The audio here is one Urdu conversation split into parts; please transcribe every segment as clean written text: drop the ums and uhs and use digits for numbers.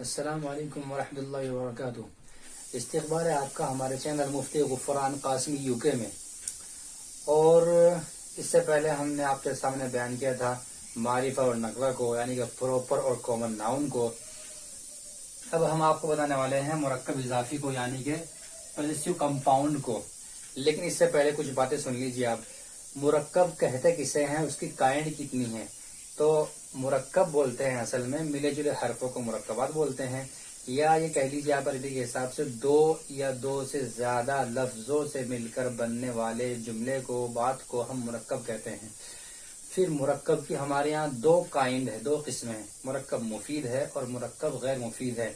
السلام علیکم ورحمۃ اللہ وبرکاتہ۔ استقبال ہے آپ کا ہمارے channel Mufti Ghufran Qasmi you کے میں۔ اور اس سے پہلے ہم نے آپ کے سامنے بیان کیا تھا معرفہ اور نقلہ کو، یعنی کہ پراپر اور کامن ناؤن کو۔ اب ہم آپ کو بتانے والے ہیں مرکب اضافی کو، یعنی کہ پوزیسو کمپاؤنڈ کو۔ لیکن اس سے پہلے کچھ باتیں سن لیجیے آپ۔ مرکب کہتے کسے ہیں، اس کی کائنڈ کتنی ہے؟ تو مرکب بولتے ہیں اصل میں ملے جلے حرفوں کو مرکبات بولتے ہیں، یا یہ کہہ لیجیے آپ عربی کے حساب سے دو یا دو سے زیادہ لفظوں سے مل کر بننے والے جملے کو، بات کو ہم مرکب کہتے ہیں۔ پھر مرکب کی ہمارے یہاں دو کائنڈ ہے، دو قسمیں ہیں، مرکب مفید ہے اور مرکب غیر مفید ہے۔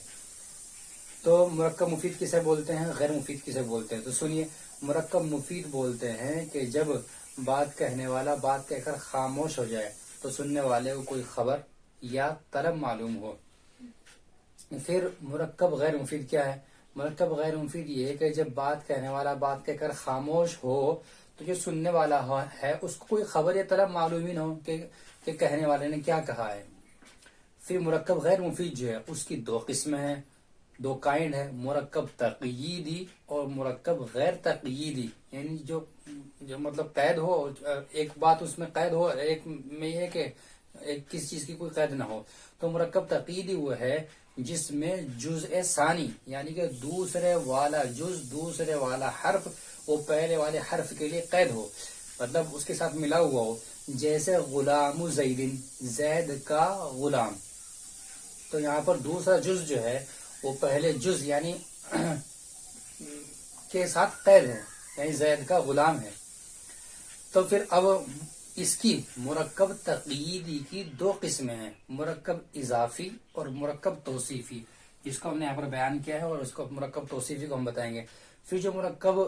تو مرکب مفید کسے بولتے ہیں، غیر مفید کسے بولتے ہیں؟ تو سنیے، مرکب مفید بولتے ہیں کہ جب بات کہنے والا بات کہہ کر خاموش ہو جائے تو سننے والے کو کوئی خبر یا طلب معلوم ہو۔ پھر مرکب غیر مفید کیا ہے؟ مرکب غیر مفید یہ ہے کہ جب بات کہنے والا بات کہہ کر خاموش ہو تو جو سننے والا ہے اس کو کوئی خبر یا طلب معلوم ہی نہ ہو کہ کہنے والے نے کیا کہا ہے۔ پھر مرکب غیر مفید جو ہے اس کی دو قسمیں ہیں، دو کائنڈ ہے، مرکب تقییدی اور مرکب غیر تقییدی، یعنی جو مطلب قید ہو، ایک بات اس میں قید ہو، ایک میں یہ کہ کسی چیز کی کوئی قید نہ ہو۔ تو مرکب تقییدی وہ ہے جس میں جزء ثانی، یعنی کہ دوسرے والا جز، دوسرے والا حرف وہ پہلے والے حرف کے لیے قید ہو، مطلب اس کے ساتھ ملا ہوا ہو، جیسے غلام زید، زید کا غلام۔ تو یہاں پر دوسرا جز جو ہے وہ پہلے جز یعنی کے ساتھ قید ہے، یعنی زید کا غلام ہے۔ تو پھر اب اس کی مرکب تقییدی کی دو قسمیں ہیں، مرکب اضافی اور مرکب توصیفی، جس کو ہم نے یہاں پر بیان کیا ہے، اور اس کو مرکب توصیفی کو ہم بتائیں گے۔ پھر جو مرکب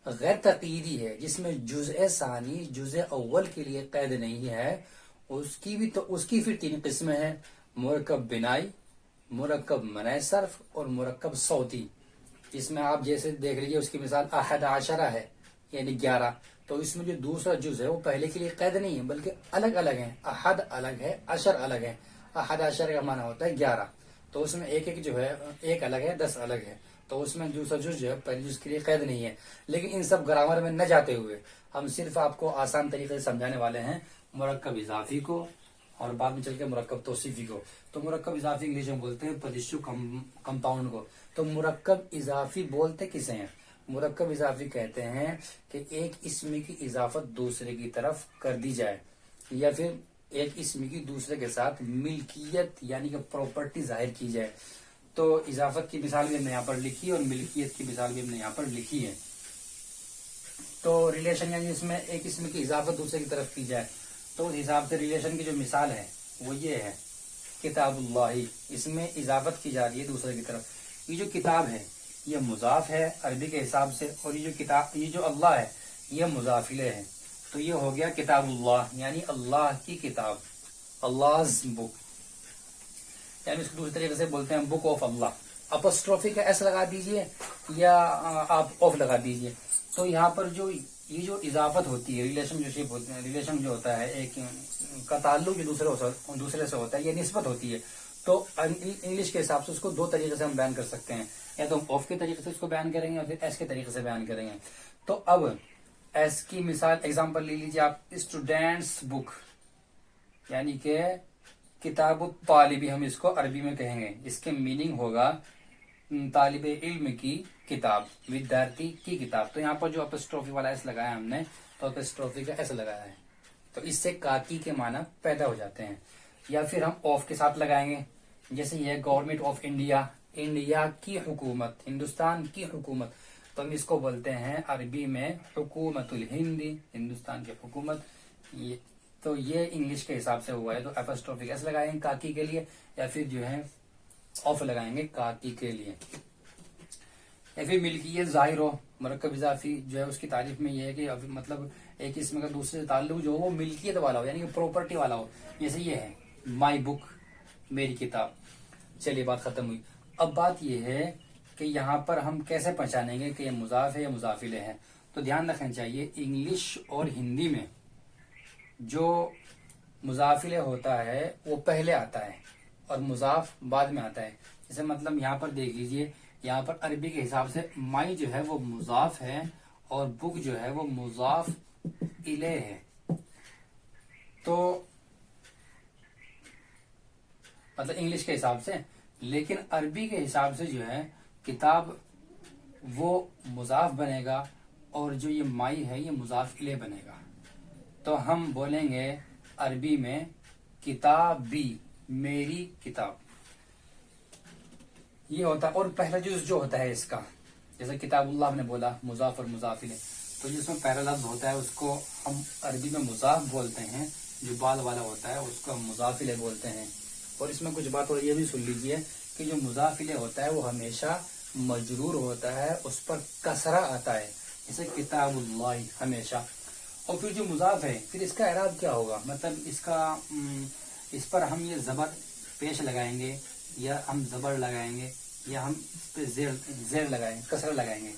غیر تقییدی ہے جس میں جزء ثانی جزء اول کے لیے قید نہیں ہے، اس کی پھر تین قسمیں ہیں، مرکب بنائی، مرکب منع صرف اور مرکب صوتی۔ جس میں آپ جیسے دیکھ لیجیے اس کی مثال احد عشرہ ہے، یعنی 11۔ تو اس میں جو دوسرا جز ہے وہ پہلے کے لیے قید نہیں ہے بلکہ الگ الگ ہیں، احد الگ ہے، عشر الگ ہے۔ احد عشر کا معنی ہوتا ہے 11، تو اس میں ایک ایک جو ہے، ایک الگ ہے، 10 الگ ہے۔ تو اس میں دوسرا جز جو ہے پہلے جز کے لیے قید نہیں ہے۔ لیکن ان سب گرامر میں نہ جاتے ہوئے ہم صرف آپ کو آسان طریقے سے سمجھانے والے ہیں مرکب اضافی کو اور بعد میں چل کے مرکب توصیفی کو۔ تو مرکب اضافی انگلش میں بولتے ہیں پوزیسو کمپاؤنڈ کو۔ تو مرکب اضافی بولتے کسے ہیں؟ مرکب اضافی کہتے ہیں کہ ایک اسم کی اضافت دوسرے کی طرف کر دی جائے، یا پھر ایک اسم کی دوسرے کے ساتھ ملکیت یعنی کہ پراپرٹی ظاہر کی جائے۔ تو اضافت کی مثال بھی ہم نے یہاں پر لکھی اور ملکیت کی مثال بھی ہم نے یہاں پر لکھی ہے۔ تو ریلیشن یعنی اس میں ایک اسم کی اضافت دوسرے کی طرف کی جائے، تو اس حساب سے ریلیشن کی جو مثال ہے وہ یہ ہے، کتاب اللہ، اس میں اضافت کی جا رہی ہے دوسرے کی طرف۔ یہ جو کتاب ہے یہ مضاف ہے عربی کے حساب سے، اور یہ جو اللہ ہے یہ مضاف الیہ ہے۔ تو یہ ہو گیا کتاب اللہ، یعنی اللہ کی کتاب، Allah's book، یعنی اس کو دوسری طریقے سے بولتے ہیں بک آف اللہ۔ اپوسٹروفی کا ایس لگا دیجئے یا آپ آف لگا دیجئے۔ تو یہاں پر یہ جو اضافت ہوتی ہے، ریلیشن جو ہوتا ہے، ایک کا تعلق جو دوسرے سے ہوتا ہے، یہ نسبت ہوتی ہے۔ تو انگلش کے حساب سے اس کو دو طریقے سے ہم بیان کر سکتے ہیں، یا تو ہم آف کے طریقے سے اس کو بیان کریں گے یا پھر ایس کے طریقے سے بیان کریں گے۔ تو اب ایس کی مثال ایگزامپل لے لیجیے آپ، اسٹوڈینٹس بک، یعنی کہ کتاب الطالبی ہم اس کو عربی میں کہیں گے، اس کے میننگ ہوگا طالب علم کی کتاب، ودیارتی کی کتاب۔ تو یہاں پر جو اپوسٹروفی والا ایس لگایا ہم نے، تو اپوسٹروفی کا ایس لگایا ہے، تو اس سے کاکی کے معنی پیدا ہو جاتے ہیں۔ یا پھر ہم آف کے ساتھ لگائیں گے، جیسے یہ گورنمنٹ آف انڈیا، انڈیا کی حکومت، ہندوستان کی حکومت، تو ہم اس کو بولتے ہیں عربی میں حکومت الہند، ہندوستان کی حکومت۔ تو یہ انگلش کے حساب سے ہوا ہے، تو اپوسٹروفی ایس لگائیں گے کاکی کے لیے، یا پھر جو ہے آف لگائیں گے کاکی کے لیے۔ یا پھر ملکیت ظاہر ہو، مرکب اضافی جو ہے اس کی تعریف میں یہ ہے کہ مطلب ایک اسم کا دوسرے سے تعلق جو ہو وہ ملکیت والا ہو، یعنی کہ پراپرٹی والا ہو، جیسے یہ ہے مائی بک، میری کتاب۔ چلیے بات ختم ہوئی۔ اب بات یہ ہے کہ یہاں پر ہم کیسے پہچانیں گے کہ یہ مضاف ہے یا مضاف الیہ ہے؟ تو دھیان رکھنا چاہیے، انگلش اور ہندی میں جو مضاف الیہ ہوتا ہے وہ پہلے آتا ہے اور مضاف بعد میں آتا ہے۔ جیسے مطلب یہاں پر دیکھ لیجئے، یہاں پر عربی کے حساب سے مائی جو ہے وہ مضاف ہے اور بک جو ہے وہ مضاف الیہ ہے. تو مطلب انگلش کے حساب سے، لیکن عربی کے حساب سے جو ہے کتاب وہ مضاف بنے گا اور جو یہ مائی ہے یہ مضاف الیہ بنے گا. تو ہم بولیں گے عربی میں کتابی، میری کتاب، یہ ہوتا ہے. اور پہلا جز جو ہوتا ہے اس کا، جیسے کتاب اللہ نے بولا مضاف اور مضاف الیہ، تو جس میں پہلا لفظ ہوتا ہے اس کو ہم عربی میں مضاف بولتے ہیں، جو بعد والا ہوتا ہے اس کو ہم مضاف الیہ بولتے ہیں. اور اس میں کچھ بات اور یہ بھی سن لیجئے کہ جو مضاف الیہ ہوتا ہے وہ ہمیشہ مجرور ہوتا ہے، اس پر کسرہ آتا ہے، جیسے کتاب اللہ ہمیشہ. اور پھر جو مضاف ہے پھر اس کا اعراب کیا ہوگا، مطلب اس پر ہم یہ زبر پیش لگائیں گے یا ہم زبر لگائیں گے یا ہم اس پہ زیر لگائیں گے، کسرہ لگائیں گے.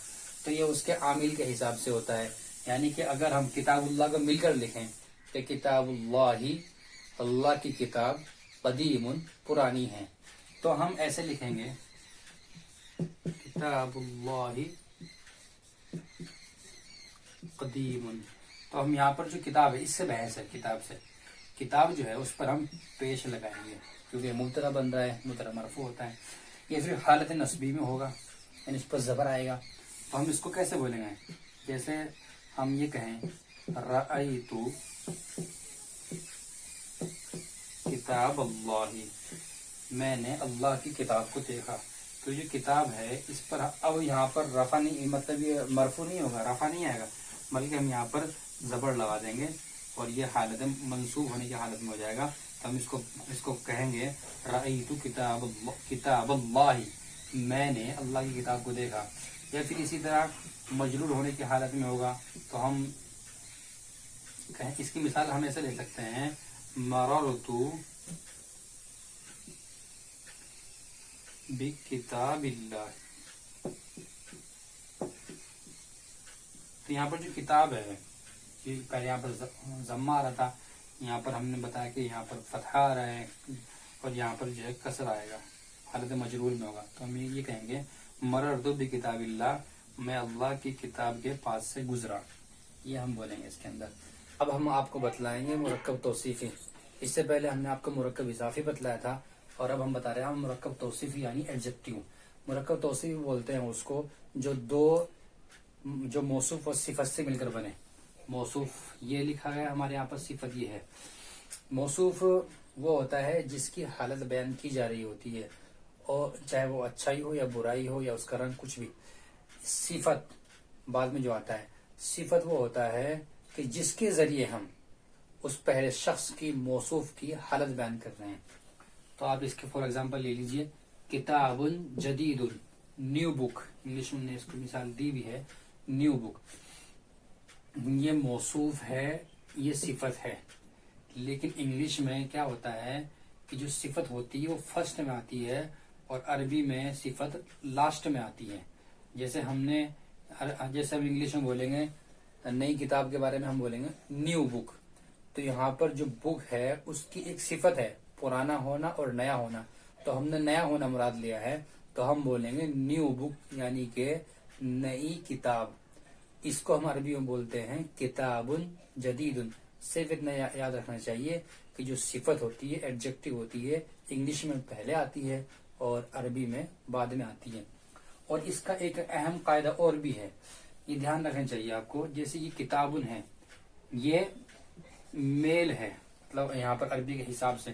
تو یہ اس کے عامل کے حساب سے ہوتا ہے. یعنی کہ اگر ہم کتاب اللہ کو مل کر لکھیں کہ کتاب اللہ، اللہ کی کتاب، قدیم پرانی ہے، تو ہم ایسے لکھیں گے کتاب اللہ قدیم. تو ہم یہاں پر جو کتاب ہے اس سے بحث ہے، کتاب سے، کتاب جو ہے اس پر ہم پیش لگائیں گے کیونکہ مبتدا بن رہا ہے، مبتدا مرفوع ہوتا ہے. یہ پھر حالت نصبی میں ہوگا، یعنی اس پر زبر آئے گا. تو ہم اس کو کیسے بولیں گے، جیسے ہم یہ کہیں رأیت کتاب اللہ، میں نے اللہ کی کتاب کو دیکھا. تو یہ کتاب ہے اس پر اب یہاں پر رفع نہیں، مطلب یہ مرفوع نہیں ہوگا، رفع نہیں آئے گا، بلکہ ہم یہاں پر زبر لگا دیں گے اور یہ حالت منصوب ہونے کی حالت میں ہو جائے گا. تو ہم اس کو کہیں گے رأیت کتاب اللہ، میں نے اللہ کی کتاب کو دیکھا. یا پھر اسی طرح مجرور ہونے کی حالت میں ہوگا تو ہم کہیں، اس کی مثال ہم ایسے لے سکتے ہیں مررت بکتاب اللہ. تو یہاں پر جو کتاب ہے، پہلے یہاں پر ضمہ آ رہا تھا، یہاں پر ہم نے بتایا کہ یہاں پر فتحہ آ رہا ہے اور یہاں پر جو ہے کسر آئے گا، حالت مجرور میں ہوگا. تو ہم یہ کہیں گے مررت بکتاب اللہ، میں اللہ کی کتاب کے پاس سے گزرا. یہ ہم بولیں گے اس کے اندر. اب ہم آپ کو بتلائیں گے مرکب توصیفی. اس سے پہلے ہم نے آپ کو مرکب اضافی بتلایا تھا اور اب ہم بتا رہے ہیں مرکب توصیفی یعنی ایڈجیکٹیو. مرکب توصیفی بولتے ہیں اس کو جو موصوف اور صفت سے مل کر بنے. موصوف یہ لکھا گیا ہمارے یہاں پر، صفت یہ ہے. موصوف وہ ہوتا ہے جس کی حالت بیان کی جا رہی ہوتی ہے، اور چاہے وہ اچھائی ہو یا برائی ہو یا اس کا رنگ کچھ بھی. صفت بعد میں جو آتا ہے، صفت وہ ہوتا ہے کہ جس کے ذریعے ہم اس پہلے شخص کی، موصوف کی حالت بیان کر رہے ہیں. تو آپ اس کے فور ایگزامپل لے لیجئے، کتاب جدید، نیو بک، انگلش میں نے اس کو مثال دی بھی ہے، نیو بک. یہ موصوف ہے، یہ صفت ہے. لیکن انگلش میں کیا ہوتا ہے کہ جو صفت ہوتی ہے وہ فرسٹ میں آتی ہے اور عربی میں صفت لاسٹ میں آتی ہے. جیسے ہم انگلش میں بولیں گے نئی کتاب کے بارے میں ہم بولیں گے نیو بک. تو یہاں پر جو بک ہے اس کی ایک صفت ہے پرانا ہونا اور نیا ہونا، تو ہم نے نیا ہونا مراد لیا ہے تو ہم بولیں گے نیو بک، یعنی کہ نئی کتاب. اس کو ہم عربی میں بولتے ہیں کتاب جدید. صرف اتنا یاد رکھنا چاہیے کہ جو صفت ہوتی ہے، ایڈجیکٹو ہوتی ہے، انگلش میں پہلے آتی ہے اور عربی میں بعد میں آتی ہے. اور اس کا ایک اہم قاعدہ اور بھی ہے، یہ دھیان رکھنا چاہیے آپ کو. جیسے یہ کتابن ہے، یہ میل ہے مطلب یہاں پر عربی کے حساب سے،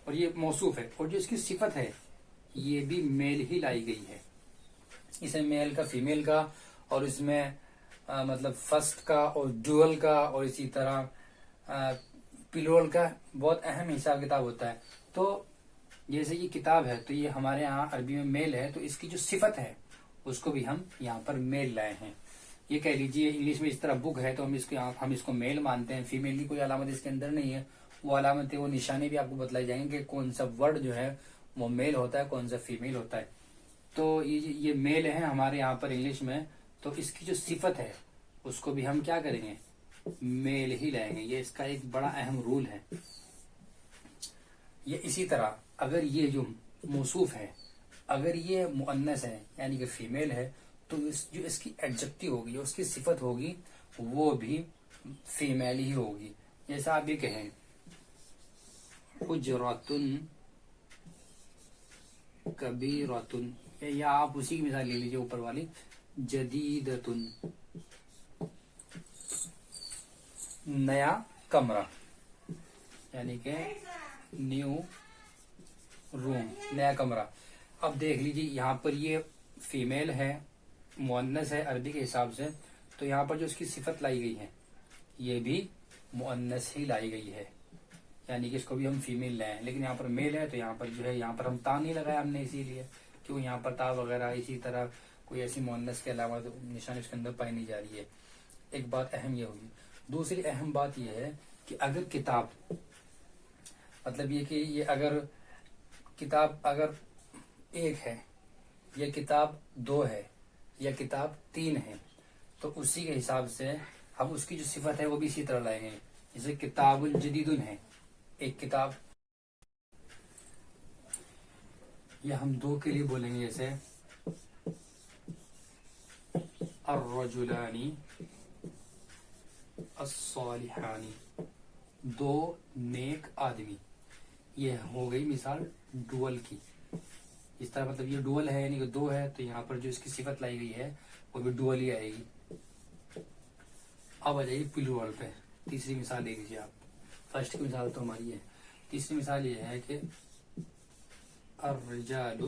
اور یہ موصوف ہے، اور جو اس کی صفت ہے یہ بھی میل ہی لائی گئی ہے. اسے میل کا، فیمیل کا، اور اس میں مطلب فرسٹ کا اور ڈوئل کا اور اسی طرح پلورل کا بہت اہم حساب کتاب ہوتا ہے. تو جیسے یہ کتاب ہے تو یہ ہمارے ہاں عربی میں میل ہے، تو اس کی جو صفت ہے اس کو بھی ہم یہاں پر میل لائے ہیں. یہ کہہ لیجئے انگلش میں اس طرح بک ہے تو ہم اس کو میل مانتے ہیں. فیمیل کی کوئی علامت اس کے اندر نہیں ہے، وہ علامتیں، وہ نشانے بھی آپ کو بتلائی جائیں گے کہ کون سا ورڈ جو ہے وہ میل ہوتا ہے، کون سا فیمیل ہوتا ہے. تو یہ میل ہے ہمارے یہاں پر انگلش میں، تو اس کی جو صفت ہے اس کو بھی ہم کیا کریں گے، میل ہی لائیں گے. یہ اس کا ایک بڑا اہم رول ہے. یہ اسی طرح اگر یہ جو موصوف ہے اگر یہ مؤنث ہے یعنی کہ فیمیل ہے تو جو اس کی ایڈجیکٹو ہوگی، جو اس کی صفت ہوگی وہ بھی فیمیل ہی ہوگی. جیسا آپ یہ کہیں حجراتن کبیراتن، یا آپ اسی کی مثال لے لیجیے اوپر والی جدیدتن نیا کمرہ، یعنی کہ نیو روم نیا کمرہ. اب دیکھ لیجیے یہاں پر یہ فیمیل ہے، مؤنث ہے عربی کے حساب سے، تو یہاں پر جو اس کی صفت لائی گئی ہے یہ بھی مؤنث ہی لائی گئی ہے، یعنی کہ اس کو بھی ہم فیمیل لائیں. لیکن یہاں پر میل ہے تو یہاں پر جو ہے یہاں پر ہم تا نہیں لگایا ہم نے، اسی لیے کیوں یہاں پر تا وغیرہ اسی طرح کوئی ایسی مؤنث کے علاوہ نشان اس کے اندر پائی نہیں جا رہی ہے. ایک بات اہم یہ ہوگی. دوسری اہم بات یہ ہے کہ اگر کتاب، مطلب یہ کہ یہ اگر کتاب اگر ایک ہے یا کتاب دو ہے یا کتاب تین ہے تو اسی کے حساب سے ہم اس کی جو صفت ہے وہ بھی اسی طرح لائیں گے. جیسے کتاب جدیدن ہے ایک کتاب، یا ہم دو کے لیے بولیں گے جیسے الرجلانی الصالحانی، دو نیک آدمی. یہ ہو گئی مثال ڈوئل کی. اس طرح مطلب یہ ڈوئل ہے یعنی کہ دو ہے تو یہاں پر جو اس کی صفت لائی گئی ہے وہ بھی ڈوئل ہی آئے گی. اب آ جائیے پلورل پہ. تیسری مثال لے لیجیے آپ. فرسٹ کی مثال تو ہماری ہے. تیسری مثال یہ ہے کہ الرجال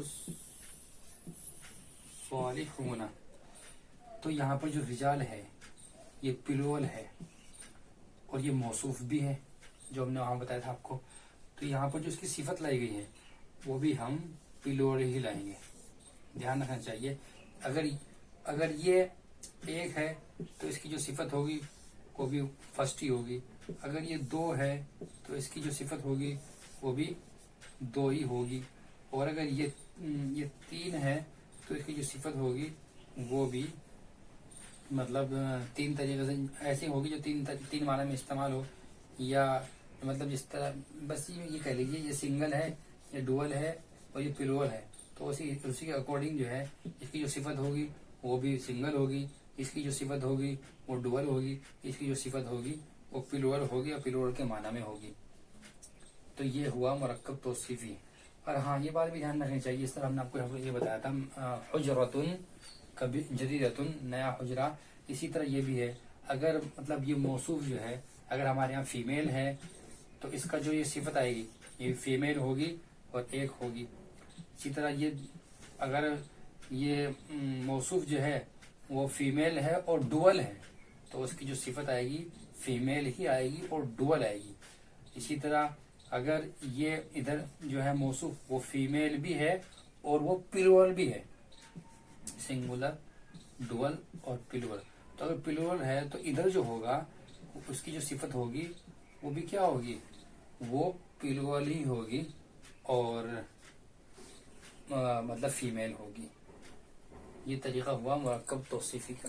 الصالحون، تو یہاں پر جو رجال ہے یہ پلورل ہے اور یہ موصوف بھی ہے جو ہم نے وہاں بتایا تھا آپ کو. تو یہاں پر جو اس کی صفت لائی گئی ہے وہ بھی ہم پلورل ہی لائیں گے. دھیان رکھنا چاہیے اگر یہ ایک ہے تو اس کی جو صفت ہوگی وہ بھی فرسٹ ہی ہوگی. اگر یہ دو ہے تو اس کی جو صفت ہوگی وہ بھی دو ہی ہوگی. اور اگر یہ تین ہے تو اس کی جو صفت ہوگی وہ بھی مطلب تین طریقے سے ایسی ہوگی جو تین معنی میں استعمال ہو. یا مطلب جس طرح بس یہ کہہ لیجیے یہ سنگل ہے، یہ ڈوئل ہے اور یہ پلورل ہے، تو اسی کے اکارڈنگ جو ہے اس کی جو صفت ہوگی وہ بھی سنگل ہوگی، اس کی جو صفت ہوگی وہ ڈوئل ہوگی، اس کی جو صفت ہوگی وہ پلورل ہوگی اور پلورل کے معنی میں ہوگی. تو یہ ہوا مرکب توصیفی. اور ہاں یہ بات بھی دھیان رکھنی چاہیے، اس طرح ہم نے آپ کو یہ بتایا تھا حجرتن کبھی جدیدتن نیا حجرہ. اسی طرح یہ بھی ہے اگر مطلب یہ موصوف جو ہے اگر ہمارے یہاں فیمیل ہے تو اس کا جو یہ صفت آئے گی یہ فیمیل ہوگی اور ایک ہوگی. اسی طرح یہ اگر یہ موصوف جو ہے وہ فیمیل ہے اور ڈوئل ہے تو اس کی جو صفت آئے گی فیمیل ہی آئے گی اور ڈوئل آئے گی. اسی طرح اگر یہ ادھر جو ہے موصوف وہ فیمیل بھی ہے اور وہ پلورل بھی ہے، سنگولر ڈوئل اور پلورل. تو اگر پلورل ہے تو ادھر جو ہوگا اس کی جو صفت ہوگی وہ بھی کیا ہوگی، وہ پلورل ہی ہوگی اور مطلب فیمیل ہوگی. یہ طریقہ ہوا مرکب توصیفی کا.